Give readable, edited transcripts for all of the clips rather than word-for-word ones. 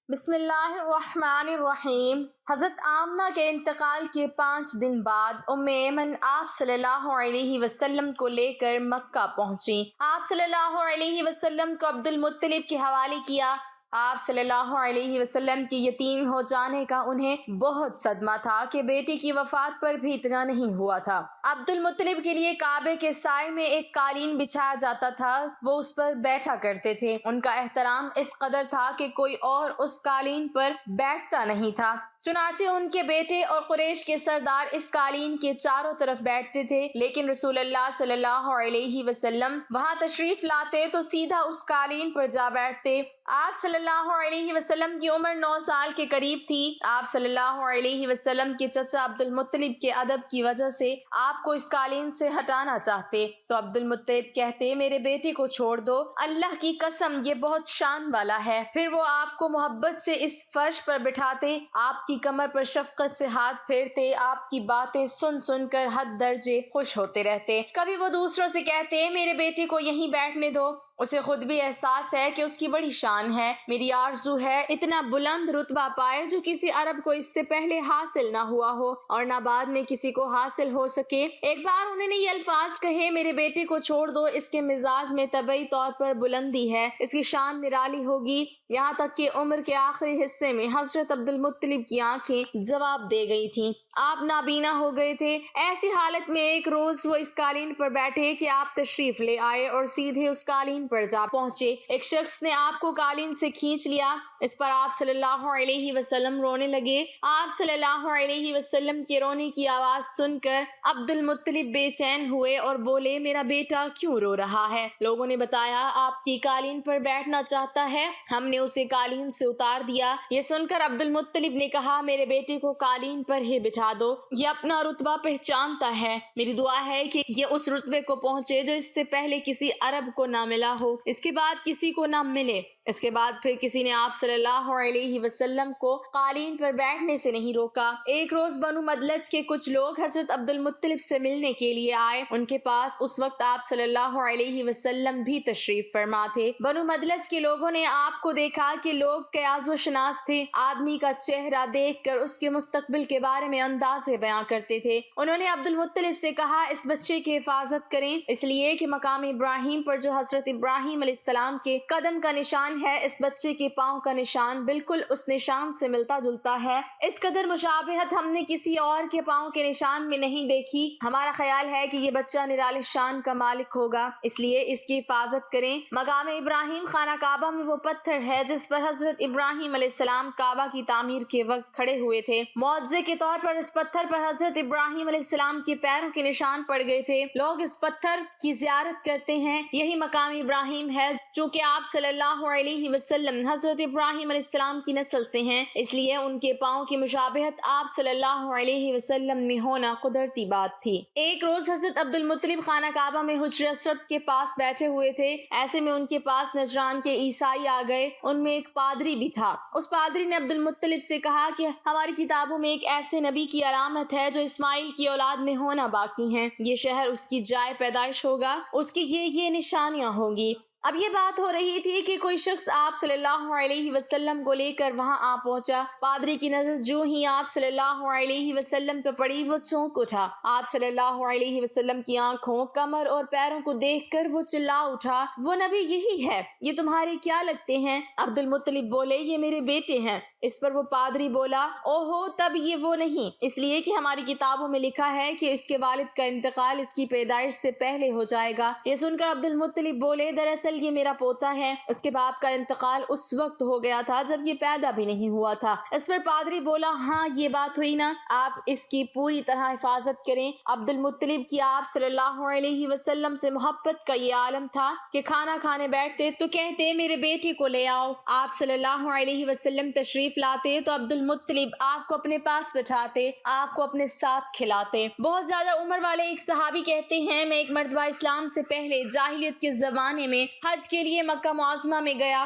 بسم اللہ الرحمن الرحیم۔ حضرت آمنہ کے انتقال کے 5 دن بعد ام ایمن آپ صلی اللہ علیہ وسلم کو لے کر مکہ پہنچی۔ آپ صلی اللہ علیہ وسلم کو عبد المطلب کے حوالے کیا۔ آپ صلی اللہ علیہ وسلم کے یتیم ہو جانے کا انہیں بہت صدمہ تھا کہ بیٹی کی وفات پر بھی اتنا نہیں ہوا تھا۔ عبد المطلب کے لیے کعبے کے سائے میں ایک قالین بچھایا جاتا تھا، وہ اس پر بیٹھا کرتے تھے۔ ان کا احترام اس قدر تھا کہ کوئی اور اس قالین پر بیٹھتا نہیں تھا، چنانچہ ان کے بیٹے اور قریش کے سردار اس قالین کے چاروں طرف بیٹھتے تھے، لیکن رسول اللہ صلی اللہ علیہ وسلم وہاں تشریف لاتے تو سیدھا اس قالین پر جا بیٹھتے۔ آپ صلی اللہ علیہ وسلم کی عمر 9 سال کے قریب تھی۔ آپ صلی اللہ علیہ وسلم کے چچا عبد المطلب کے ادب کی وجہ سے آپ کو اس قالین سے ہٹانا چاہتے تو عبد المطلب کہتے، میرے بیٹے کو چھوڑ دو، اللہ کی قسم یہ بہت شان والا ہے۔ پھر وہ آپ کو محبت سے اس فرش پر بٹھاتے، آپ کی کمر پر شفقت سے ہاتھ پھیرتے، آپ کی باتیں سن سن کر حد درجے خوش ہوتے رہتے۔ کبھی وہ دوسروں سے کہتے، میرے بیٹے کو یہیں بیٹھنے دو، اسے خود بھی احساس ہے کہ اس کی بڑی شان ہے، میری آرزو ہے اتنا بلند رتبہ پائے جو کسی عرب کو اس سے پہلے حاصل نہ ہوا ہو اور نہ بعد میں کسی کو حاصل ہو سکے۔ ایک بار انہوں نے یہ الفاظ کہے، میرے بیٹے کو چھوڑ دو، اس کے مزاج میں طبعی طور پر بلندی ہے، اس کی شان نرالی ہوگی۔ یہاں تک کہ عمر کے آخری حصے میں حضرت عبد المطلب کی آنکھیں جواب دے گئی تھیں، آپ نابینا ہو گئے تھے۔ ایسی حالت میں ایک روز وہ اس قالین پر بیٹھے کہ آپ تشریف لے آئے اور سیدھے اس قالین پر جا پہنچے۔ ایک شخص نے آپ کو قالین سے کھینچ لیا، اس پر آپ صلی اللہ علیہ وسلم رونے لگے۔ آپ صلی اللہ علیہ وسلم کے رونے کی آواز سن کر عبد المطلب بے چین ہوئے اور بولے، میرا بیٹا کیوں رو رہا ہے؟ لوگوں نے بتایا، آپ کی قالین پر بیٹھنا چاہتا ہے، ہم نے اسے قالین سے اتار دیا۔ یہ سن کر عبد المطلب نے کہا، میرے بیٹے کو قالین پر ہی بٹھا دو، یہ اپنا رتبہ پہچانتا ہے، میری دعا ہے کہ یہ اس رتبے کو پہنچے جو اس سے پہلے کسی عرب کو نہ ملا ہو، اس کے بعد کسی کو نہ ملے۔ اس کے بعد پھر کسی نے آپ صلی اللہ علیہ وسلم کو قالین پر بیٹھنے سے نہیں روکا۔ ایک روز بنو مدلج کے کچھ لوگ حضرت عبد المطلب سے ملنے کے لیے آئے، ان کے پاس اس وقت آپ صلی اللہ علیہ وسلم بھی تشریف فرما تھے۔ بنو مدلج کے لوگوں نے آپ کو دیکھا کہ لوگ قیاس و شناس تھے، آدمی کا چہرہ دیکھ کر اس کے مستقبل کے بارے میں اندازے بیان کرتے تھے۔ انہوں نے عبد المطلب سے کہا، اس بچے کی حفاظت کریں، اس لیے کہ مقام ابراہیم پر جو حضرت ابراہیم علیہ السلام کے قدم کا نشان ہے، اس بچے کے پاؤں کا نشان بالکل اس نشان سے ملتا جلتا ہے۔ اس قدر مشابہت ہم نے کسی اور کے پاؤں کے نشان میں نہیں دیکھی۔ ہمارا خیال ہے کہ یہ بچہ نرالی شان کا مالک ہوگا، اس لیے اس کی حفاظت کریں۔ مقام ابراہیم خانہ کعبہ میں وہ پتھر ہے جس پر حضرت ابراہیم علیہ السلام کعبہ کی تعمیر کے وقت کھڑے ہوئے تھے۔ معجزے کے طور پر اس پتھر پر حضرت ابراہیم علیہ السلام کے پیروں کے نشان پڑ گئے تھے۔ لوگ اس پتھر کی زیارت کرتے ہیں، یہی مقام ابراہیم ہے۔ چونکہ آپ صلی اللہ علیہ وسلم حضرت ابراہیم علیہ السلام کی نسل سے ہیں، اس لیے ان کے پاؤں کی مشابہت آپ صلی اللہ علیہ وسلم میں ہونا قدرتی بات تھی۔ ایک روز حضرت عبد المطلب خانہ کعبہ میں حجر اسود کے پاس بیٹھے ہوئے تھے، ایسے میں ان کے پاس نجران کے عیسائی آ گئے، ان میں ایک پادری بھی تھا۔ اس پادری نے عبد المطلب سے کہا کہ ہماری کتابوں میں ایک ایسے نبی کی علامت ہے جو اسماعیل کی اولاد میں ہونا باقی ہیں، یہ شہر اس کی جائے پیدائش ہوگا، اس کی یہ نشانیاں ہوں گی۔ اب یہ بات ہو رہی تھی کہ کوئی شخص آپ صلی اللہ علیہ وسلم کو لے کر وہاں آ پہنچا۔ پادری کی نظر جو ہی آپ صلی اللہ علیہ وسلم پر پڑی، وہ چونک اٹھا۔ آپ صلی اللہ علیہ وسلم کی آنکھوں، کمر اور پیروں کو دیکھ کر وہ چلا اٹھا، وہ نبی یہی ہے، یہ تمہارے کیا لگتے ہیں؟ عبد المطلب بولے، یہ میرے بیٹے ہیں۔ اس پر وہ پادری بولا، اوہو، تب یہ وہ نہیں، اس لیے کہ ہماری کتابوں میں لکھا ہے کہ اس کے والد کا انتقال اس کی پیدائش سے پہلے ہو جائے گا۔ یہ سن کر عبد المطلب بولے، دراصل یہ میرا پوتا ہے، اس کے باپ کا انتقال اس وقت ہو گیا تھا جب یہ پیدا بھی نہیں ہوا تھا۔ اس پر پادری بولا، ہاں یہ بات ہوئی نا، آپ اس کی پوری طرح حفاظت کریں۔ عبد المطلب کی آپ صلی اللہ علیہ وسلم سے محبت کا یہ عالم تھا کہ کھانا کھانے بیٹھتے تو کہتے، میرے بیٹے کو لے آؤ۔ آپ صلی اللہ علیہ وسلم تشریف لاتے تو عبد المطلب آپ کو اپنے پاس بٹھاتے، آپ کو اپنے ساتھ کھلاتے۔ بہت زیادہ عمر والے ایک صحابی کہتے ہیں، میں ایک مرتبہ اسلام سے پہلے جاہلیت کے زمانے میں حج کے لیے مکہ معظمہ میں گیا،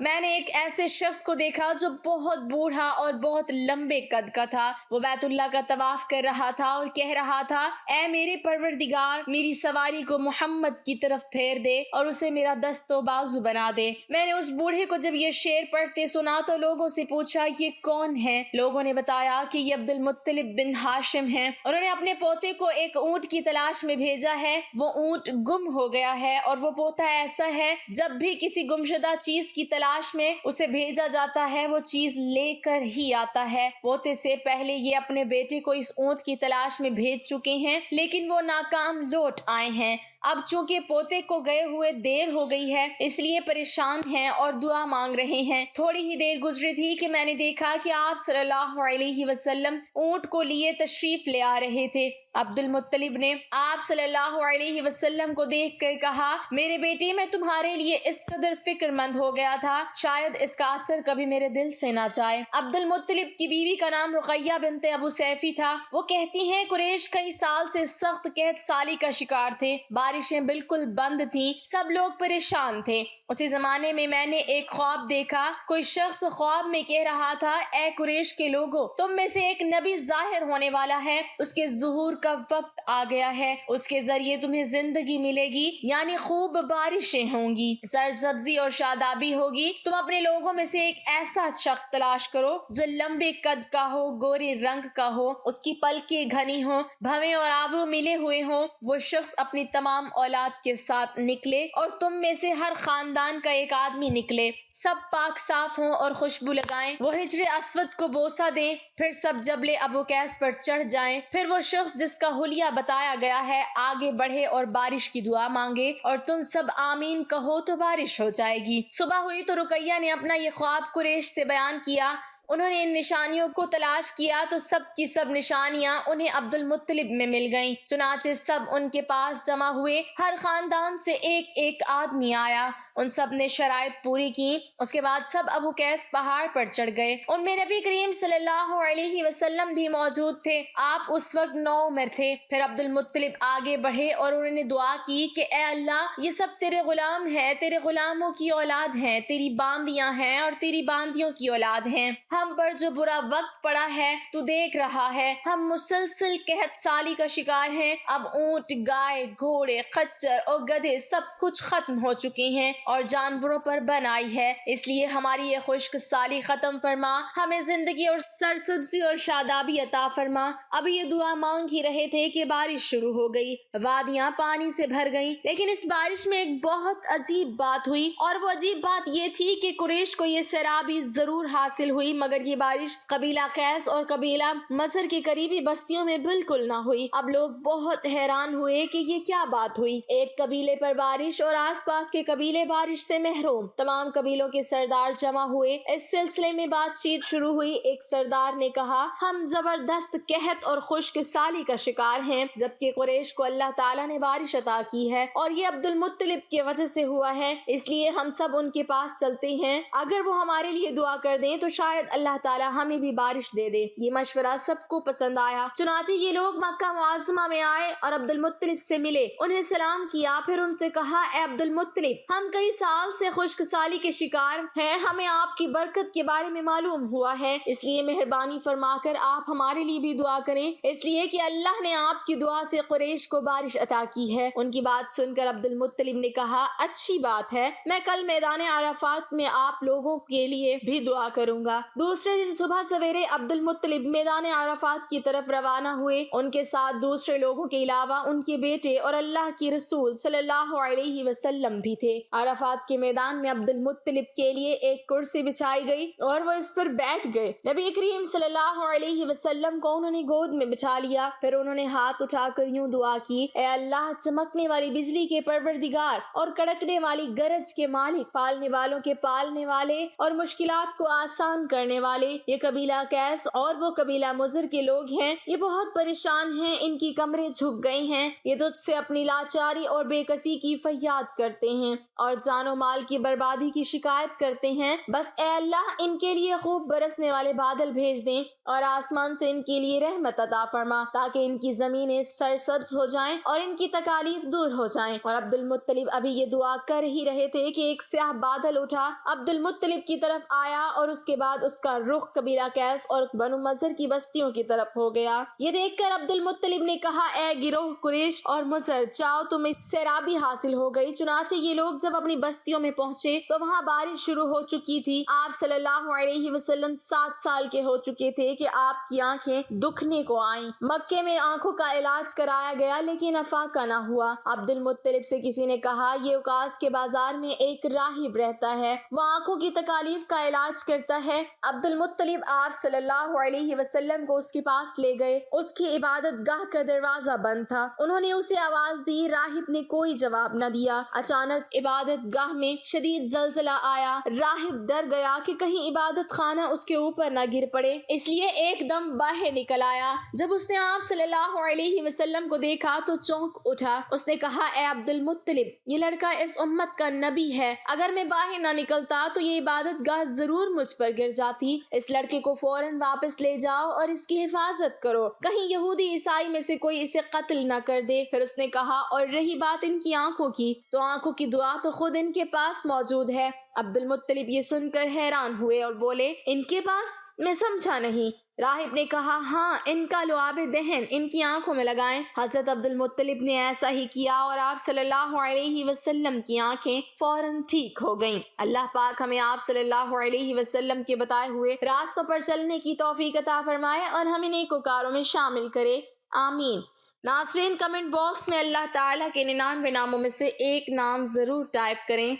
میں نے ایک ایسے شخص کو دیکھا جو بہت بوڑھا اور بہت لمبے قد کا تھا۔ وہ بیت اللہ کا طواف کر رہا تھا اور کہہ رہا تھا، اے میرے پروردگار، میری سواری کو محمد کی طرف پھیر دے اور اسے میرا دست و بازو بنا دے۔ میں نے اس بوڑھے کو جب یہ شعر پڑھتے سنا تو لوگوں سے پوچھا یہ کون ہے؟ لوگوں نے بتایا کہ یہ عبد المطلب بن ہاشم ہیں۔ انہوں نے اپنے پوتے کو ایک اونٹ کی تلاش میں بھیجا ہے، وہ اونٹ گم ہو گیا ہے اور وہ پوتا ایسا ہے جب بھی کسی گمشدہ چیز کی تلاش میں اسے بھیجا جاتا ہے وہ چیز لے کر ہی آتا ہے۔ پوتے سے پہلے یہ اپنے بیٹے کو اس اونٹ کی تلاش میں بھیج چکے ہیں لیکن وہ ناکام لوٹ آئے ہیں۔ اب چونکہ پوتے کو گئے ہوئے دیر ہو گئی ہے اس لیے پریشان ہیں اور دعا مانگ رہے ہیں۔ تھوڑی ہی دیر گزری تھی کہ میں نے دیکھا کہ آپ صلی اللہ علیہ وسلم اونٹ کو لیے تشریف لے آ رہے تھے۔ عبد المطلب نے آپ صلی اللہ علیہ وسلم کو دیکھ کر کہا، میرے بیٹے میں تمہارے لیے اس قدر فکر مند ہو گیا تھا، شاید اس کا اثر کبھی میرے دل سے نہ جائے۔ عبد المطلب کی بیوی کا نام رقیہ بنت ابو سیفی تھا۔ وہ کہتی ہیں قریش کئی سال سے سخت قحط سالی کا شکار تھے، بارشیں بالکل بند تھیں، سب لوگ پریشان تھے۔ اسی زمانے میں نے ایک خواب دیکھا، کوئی شخص خواب میں کہہ رہا تھا، اے قریش کے لوگوں، تم میں سے ایک نبی ظاہر ہونے والا ہے، اس کے ظہور کا وقت آ گیا ہے، اس کے ذریعے تمہیں زندگی ملے گی، یعنی خوب بارشیں ہوں گی، سرسبزی اور شادابی ہوگی۔ تم اپنے لوگوں میں سے ایک ایسا شخص تلاش کرو جو لمبے قد کا ہو، گورے رنگ کا ہو، اس کی پلکیں گھنی ہوں، بھویں اور آبرو ملے ہوئے ہوں۔ وہ شخص اپنی تمام اولاد کے ساتھ نکلے اور تم میں سے ہر خاندان کا ایک آدمی نکلے، سب پاک صاف ہوں اور خوشبو لگائیں۔ وہ حجر اسود کو بوسہ دیں، پھر سب جبل ابو قیس پر چڑھ جائیں، پھر وہ شخص جس کا حلیہ بتایا گیا ہے آگے بڑھے اور بارش کی دعا مانگے اور تم سب آمین کہو تو بارش ہو جائے گی۔ صبح ہوئی تو رقیہ نے اپنا یہ خواب قریش سے بیان کیا۔ انہوں نے ان نشانیوں کو تلاش کیا تو سب کی سب نشانیاں انہیں عبد المطلب میں مل گئیں۔ چنانچہ سب ان کے پاس جمع ہوئے، ہر خاندان سے ایک ایک آدمی آیا، ان سب نے شرائط پوری کی۔ اس کے بعد سب ابو قیس پہاڑ پر چڑھ گئے، ان میں نبی کریم صلی اللہ علیہ وسلم بھی موجود تھے۔ آپ اس وقت نوعمر تھے۔ پھر عبد المطلب آگے بڑھے اور انہوں نے دعا کی کہ اے اللہ، یہ سب تیرے غلام ہیں، تیرے غلاموں کی اولاد ہیں، تیری باندیاں ہیں اور تیری باندیوں کی اولاد ہیں۔ ہم پر جو برا وقت پڑا ہے تو دیکھ رہا ہے، ہم مسلسل قحط سالی کا شکار ہیں۔ اب اونٹ، گائے، گھوڑے، خچر اور گدھے سب کچھ ختم ہو چکے ہیں اور جانوروں پر بن آئی ہے، اس لیے ہماری یہ خشک سالی ختم فرما، ہمیں زندگی اور سرسبزی اور شادابی عطا فرما۔ اب یہ دعا مانگ ہی رہے تھے کہ بارش شروع ہو گئی، وادیاں پانی سے بھر گئیں، لیکن اس بارش میں ایک بہت عجیب بات ہوئی، اور وہ عجیب بات یہ تھی کہ قریش کو یہ سیرابی ضرور حاصل ہوئی مگر یہ بارش قبیلہ قیس اور قبیلہ مصر کی قریبی بستیوں میں بالکل نہ ہوئی۔ اب لوگ بہت حیران ہوئے کہ یہ کیا بات ہوئی، ایک قبیلے پر بارش اور آس پاس کے قبیلے بارش سے محروم۔ تمام قبیلوں کے سردار جمع ہوئے، اس سلسلے میں بات چیت شروع ہوئی۔ ایک سردار نے کہا، ہم زبردست قحط اور خشک سالی کا شکار ہیں، جبکہ قریش کو اللہ تعالیٰ نے بارش عطا کی ہے اور یہ عبد المطلب کی وجہ سے ہوا ہے، اس لیے ہم سب ان کے پاس چلتے ہیں، اگر وہ ہمارے لیے دعا کر دیں تو شاید اللہ تعالیٰ ہمیں بھی بارش دے دے۔ یہ مشورہ سب کو پسند آیا، چنانچہ یہ لوگ مکہ معظمہ میں آئے اور عبد المطلب سے ملے، انہیں سلام کیا، پھر ان سے کہا، اے عبد المطلب، ہم کئی سال سے خشک سالی کے شکار ہیں، ہمیں آپ کی برکت کے بارے میں معلوم ہوا ہے، اس لیے مہربانی فرما کر آپ ہمارے لیے بھی دعا کریں، اس لیے کہ اللہ نے آپ کی دعا سے قریش کو بارش عطا کی ہے۔ ان کی بات سن کر عبد المطلب نے کہا، اچھی بات ہے، میں کل میدان عرفات میں آپ لوگوں کے لیے بھی دعا کروں گا۔ دوسرے دن صبح سویرے عبد المطلب میدان عرفات کی طرف روانہ ہوئے، ان کے ساتھ دوسرے لوگوں کے علاوہ ان کے بیٹے اور اللہ کی رسول صلی اللہ علیہ وسلم بھی تھے۔ عرفات کے میدان میں عبد المطلب کے لیے ایک کرسی بچھائی گئی اور وہ اس پر بیٹھ گئے۔ نبی کریم صلی اللہ علیہ وسلم کو انہوں نے گود میں بٹھا لیا، پھر انہوں نے ہاتھ اٹھا کر یوں دعا کی، اے اللہ، چمکنے والی بجلی کے پروردگار اور کڑکنے والی گرج کے مالک، پالنے والوں کے پالنے والے اور مشکلات کو آسان کرنے کرنے والے یہ قبیلہ کیس اور وہ قبیلہ مضر کے لوگ ہیں، یہ بہت پریشان ہیں، ان کی کمریں جھک گئی ہیں، یہ تجھ سے اپنی لاچاری اور بے کسی کی فریاد کرتے ہیں اور جان و مال کی بربادی کی شکایت کرتے ہیں۔ بس اے اللہ ان کے لیے خوب برسنے والے بادل بھیج دیں اور آسمان سے ان کے لیے رحمت عطا فرما تاکہ ان کی زمینیں سرسبز ہو جائیں اور ان کی تکالیف دور ہو جائیں۔ اور عبد المطلب ابھی یہ دعا کر ہی رہے تھے کہ ایک سیاہ بادل اٹھا، عبد المطلب کی طرف آیا اور اس کے بعد اس کا رخ قبیلہ کیس اور بنو مضر کی بستیوں کی طرف ہو گیا۔ یہ دیکھ کر عبد المطلب نے کہا اے گروہ قریش اور مضر، جاؤ تمہیں سیرابی حاصل ہو گئی۔ چنانچہ یہ لوگ جب اپنی بستیوں میں پہنچے تو وہاں بارش شروع ہو چکی تھی۔ آپ صلی اللہ علیہ وسلم 7 سال کے ہو چکے تھے کہ آپ کی آنکھیں دکھنے کو آئیں۔ مکے میں آنکھوں کا علاج کرایا گیا لیکن افاقہ نہ ہوا۔ عبد المطلب سے کسی نے کہا یہ اوقاس کے بازار میں ایک راہب رہتا ہے، وہ آنکھوں کی تکالیف کا علاج کرتا ہے۔ عبد المطلب آپ صلی اللہ علیہ وسلم کو اس کے پاس لے گئے، اس کی عبادت گاہ کا دروازہ بند تھا۔ انہوں نے اسے آواز دی، راہب نے کوئی جواب نہ دیا۔ اچانک عبادت گاہ میں شدید زلزلہ آیا، راہب ڈر گیا کہ کہیں عبادت خانہ اس کے اوپر نہ گر پڑے، اس لیے ایک دم باہر نکل آیا۔ جب اس نے آپ صلی اللہ علیہ وسلم کو دیکھا تو چونک اٹھا۔ اس نے کہا اے عبد المطلب، یہ لڑکا اس امت کا نبی ہے، اگر میں باہر نہ نکلتا تو یہ عبادت گاہ ضرور مجھ پر گر جاتی۔ اس لڑکے کو فوراً واپس لے جاؤ اور اس کی حفاظت کرو، کہیں یہودی عیسائی میں سے کوئی اسے قتل نہ کر دے۔ پھر اس نے کہا اور رہی بات ان کی آنکھوں کی، تو آنکھوں کی دعا تو خود ان کے پاس موجود ہے۔ عبد المطلب یہ سن کر حیران ہوئے اور بولے ان کے پاس؟ میں سمجھا نہیں۔ راہب نے کہا ہاں، ان کا لعاب دہن ان کی آنکھوں میں لگائیں۔ حضرت عبد المطلب نے ایسا ہی کیا اور آپ صلی اللہ علیہ وسلم کی آنکھیں فوراً ٹھیک ہو گئیں۔ اللہ پاک ہمیں آپ صلی اللہ علیہ وسلم کے بتائے ہوئے راستوں پر چلنے کی توفیق عطا فرمائے اور ہمیں نیکوکاروں میں شامل کرے، آمین۔ ناظرین، کمنٹ باکس میں اللہ تعالیٰ کے 99 ناموں میں سے ایک نام ضرور ٹائپ کریں۔